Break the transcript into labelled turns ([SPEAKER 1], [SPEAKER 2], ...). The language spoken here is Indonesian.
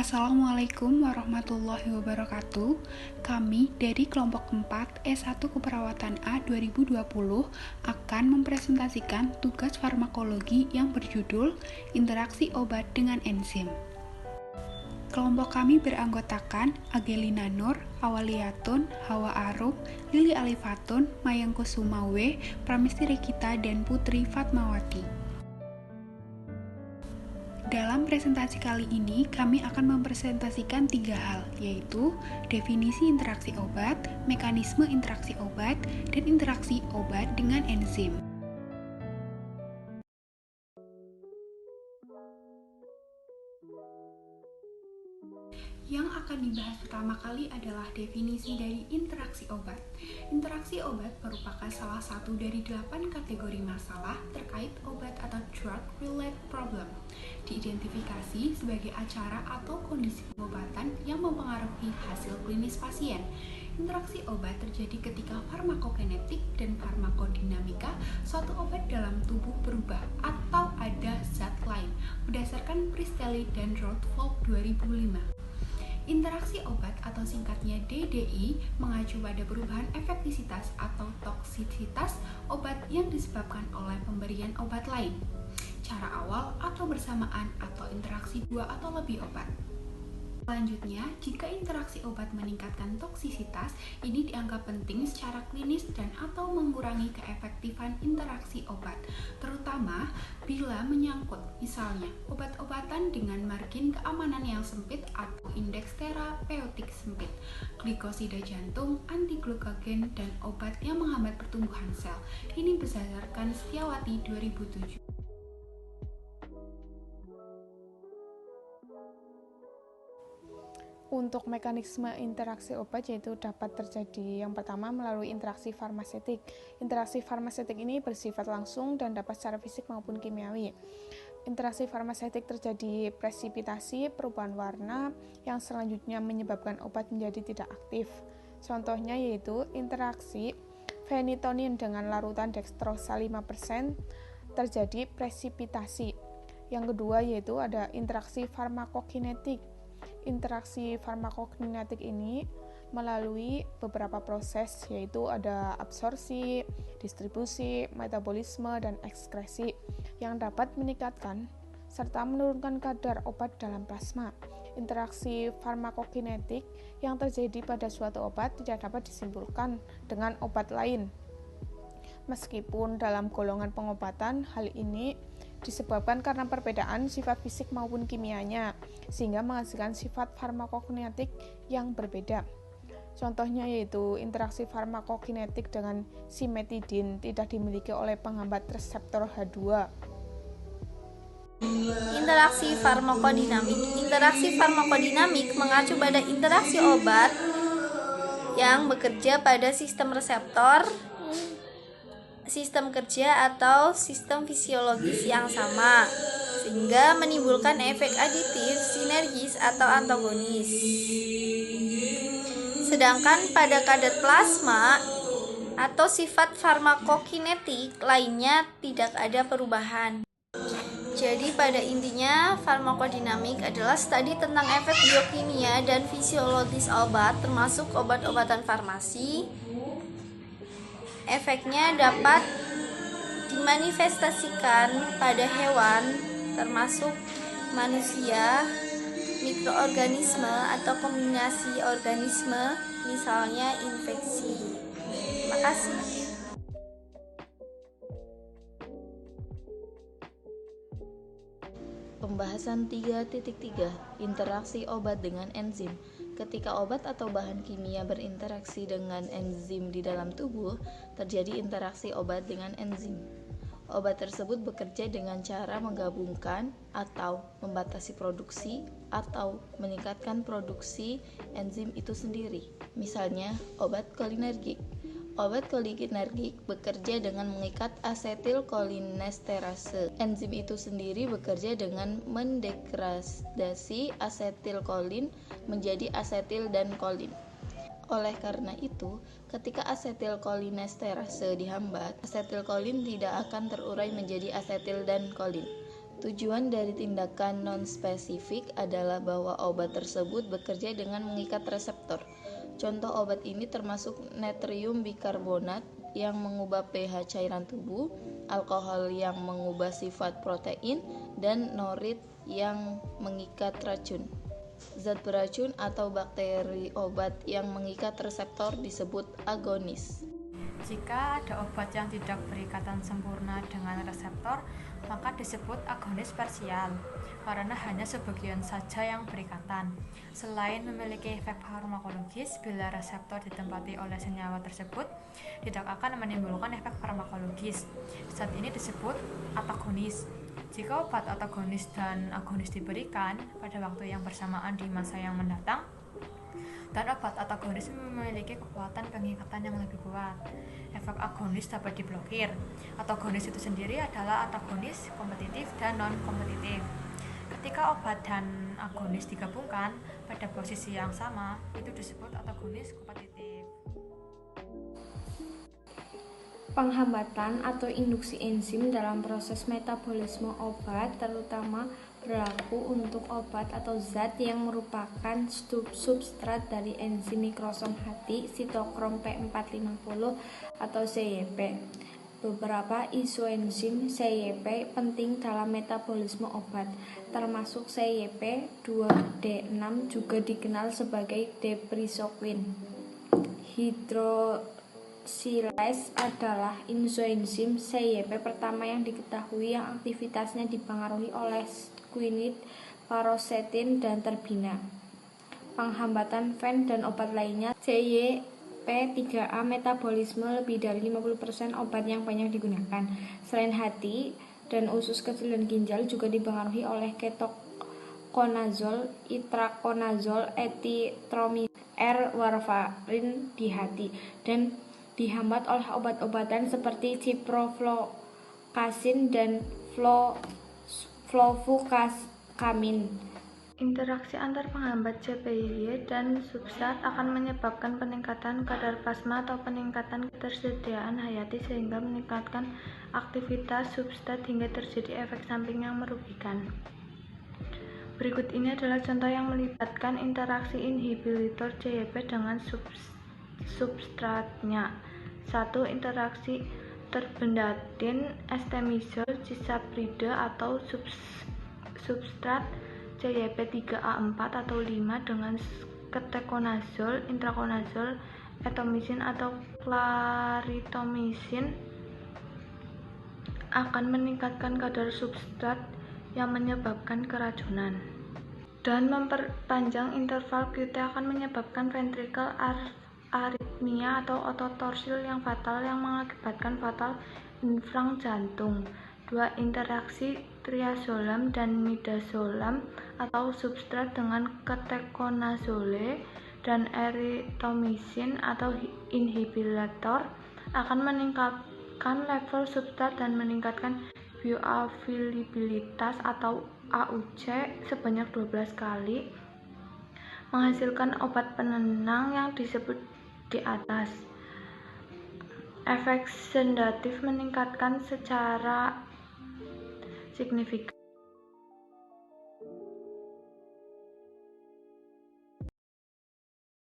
[SPEAKER 1] Assalamualaikum warahmatullahi wabarakatuh. Kami dari kelompok 4 S1 Keperawatan A 2020 akan mempresentasikan tugas farmakologi yang berjudul Interaksi Obat dengan Enzim. Kelompok kami beranggotakan Agelina Nur, Awaliyatun, Hawa Arum, Lili Alifatun, Mayang Kusumawe, Pramesti Rekita, dan Putri Fatmawati. Dalam presentasi kali ini, kami akan mempresentasikan 3 hal, yaitu definisi interaksi obat, mekanisme interaksi obat, dan interaksi obat dengan enzim. Yang akan dibahas pertama kali adalah definisi dari interaksi obat. Interaksi obat merupakan salah satu dari 8 kategori masalah terkait obat atau drug-related problem. Diidentifikasi sebagai acara atau kondisi pengobatan yang mempengaruhi hasil klinis pasien. Interaksi obat terjadi ketika farmakokinetik dan farmakodinamika suatu obat dalam tubuh berubah atau ada zat lain, berdasarkan Priestley dan Rutherford 2005. Interaksi obat atau singkatnya DDI mengacu pada perubahan efektivitas atau toksisitas obat yang disebabkan oleh pemberian obat lain, cara awal atau bersamaan atau interaksi 2 atau lebih obat. Selanjutnya, jika interaksi obat meningkatkan toksisitas, ini dianggap penting secara klinis dan atau mengurangi keefektifan interaksi obat, terutama bila menyangkut misalnya obat-obatan dengan margin keamanan yang sempit atau indeks terapeutik sempit, glikosida jantung, antiglukagen, dan obat yang menghambat pertumbuhan sel. Ini berdasarkan Setiawati 2007.
[SPEAKER 2] Untuk mekanisme interaksi obat yaitu dapat terjadi yang pertama melalui interaksi farmasetik. Interaksi farmasetik ini bersifat langsung dan dapat secara fisik maupun kimiawi. Interaksi farmasetik terjadi presipitasi, perubahan warna yang selanjutnya menyebabkan obat menjadi tidak aktif. Contohnya yaitu interaksi phenitonin dengan larutan dekstrosa 5% terjadi presipitasi. Yang kedua yaitu ada interaksi farmakokinetik. Interaksi farmakokinetik ini melalui beberapa proses yaitu ada absorpsi, distribusi, metabolisme, dan ekskresi yang dapat meningkatkan serta menurunkan kadar obat dalam plasma. Interaksi farmakokinetik yang terjadi pada suatu obat tidak dapat disimpulkan dengan obat lain. Meskipun dalam golongan pengobatan, hal ini disebabkan karena perbedaan sifat fisik maupun kimianya, sehingga menghasilkan sifat farmakokinetik yang berbeda. Contohnya yaitu interaksi farmakokinetik dengan simetidin tidak dimiliki oleh penghambat reseptor H2.
[SPEAKER 3] Interaksi farmakodinamik. Interaksi farmakodinamik mengacu pada interaksi obat yang bekerja pada sistem reseptor, sistem kerja atau sistem fisiologis yang sama, sehingga menimbulkan efek aditif, sinergis, atau antagonis. Sedangkan pada kadar plasma atau sifat farmakokinetik lainnya tidak ada perubahan. Jadi pada intinya farmakodinamik adalah studi tentang efek biokimia dan fisiologis obat termasuk obat-obatan farmasi. Efeknya dapat dimanifestasikan pada hewan termasuk manusia, mikroorganisme atau kombinasi organisme, misalnya infeksi. Terima kasih.
[SPEAKER 4] Pembahasan 3.3 Interaksi obat dengan enzim. Ketika obat atau bahan kimia berinteraksi dengan enzim di dalam tubuh, terjadi interaksi obat dengan enzim. Obat tersebut bekerja dengan cara menggabungkan atau membatasi produksi atau meningkatkan produksi enzim itu sendiri. Misalnya, obat kolinergik. Obat kolinergik bekerja dengan mengikat asetilkolinesterase. Enzim itu sendiri bekerja dengan mendegradasi asetilkolin menjadi asetil dan kolin. Oleh karena itu, ketika asetilkolinesterase dihambat, asetilkolin tidak akan terurai menjadi asetil dan kolin. Tujuan dari tindakan non-spesifik adalah bahwa obat tersebut bekerja dengan mengikat reseptor. Contoh obat ini termasuk natrium bikarbonat yang mengubah pH cairan tubuh, alkohol yang mengubah sifat protein, dan norit yang mengikat racun. Zat beracun atau bakteri obat yang mengikat reseptor disebut agonis.
[SPEAKER 5] Jika ada obat yang tidak berikatan sempurna dengan reseptor, maka disebut agonis parsial, karena hanya sebagian saja yang berikatan. Selain memiliki efek farmakologis, bila reseptor ditempati oleh senyawa tersebut, tidak akan menimbulkan efek farmakologis. Zat ini disebut antagonis. Jika obat antagonis dan agonis diberikan pada waktu yang bersamaan di masa yang mendatang, dan obat antagonis memiliki kekuatan pengikatan yang lebih kuat, efek agonis dapat diblokir. Antagonis itu sendiri adalah antagonis kompetitif dan non-kompetitif. Ketika obat dan agonis digabungkan pada posisi yang sama, itu disebut antagonis kompetitif.
[SPEAKER 6] Penghambatan atau induksi enzim dalam proses metabolisme obat terutama berlaku untuk obat atau zat yang merupakan substrat dari enzim mikrosom hati sitokrom P450 atau CYP. Beberapa isoenzim CYP penting dalam metabolisme obat, termasuk CYP 2D6 juga dikenal sebagai deprisoquin. Hydroxylase adalah isoenzim CYP pertama yang diketahui yang aktivitasnya dipengaruhi oleh quinine, paroxetin, dan terbina. Penghambatan VAN dan obat lainnya CYP3A metabolisme lebih dari 50% obat yang banyak digunakan. Selain hati dan usus kecil dan ginjal juga dipengaruhi oleh ketokonazol, itrakonazol, etitromisin, warfarin di hati, dan dihambat oleh obat-obatan seperti ciprofloxacin dan fluvoxamine.
[SPEAKER 7] Interaksi antar penghambat CPY dan substrat akan menyebabkan peningkatan kadar plasma atau peningkatan ketersediaan hayati sehingga meningkatkan aktivitas substrat hingga terjadi efek samping yang merugikan. Berikut ini adalah contoh yang melibatkan interaksi inhibitor CYP dengan substratnya. 1. Interaksi terbendadin estemizol cisapride atau substrat CYP3A4 atau 5 dengan ketokonazol, intrakonazol, etomisin atau clarithromycin akan meningkatkan kadar substrat yang menyebabkan keracunan. Dan memperpanjang interval QT akan menyebabkan ventricle aritmia atau ototorsil yang fatal yang mengakibatkan fatal infark jantung. 2. Interaksi triazolam dan midazolam atau substrat dengan ketokonazole dan erythromycin atau inhibitor akan meningkatkan level substrat dan meningkatkan bioavailabilitas atau AUC sebanyak 12 kali, menghasilkan obat penenang yang disebut di atas. Efek sedatif meningkatkan secara signifikan.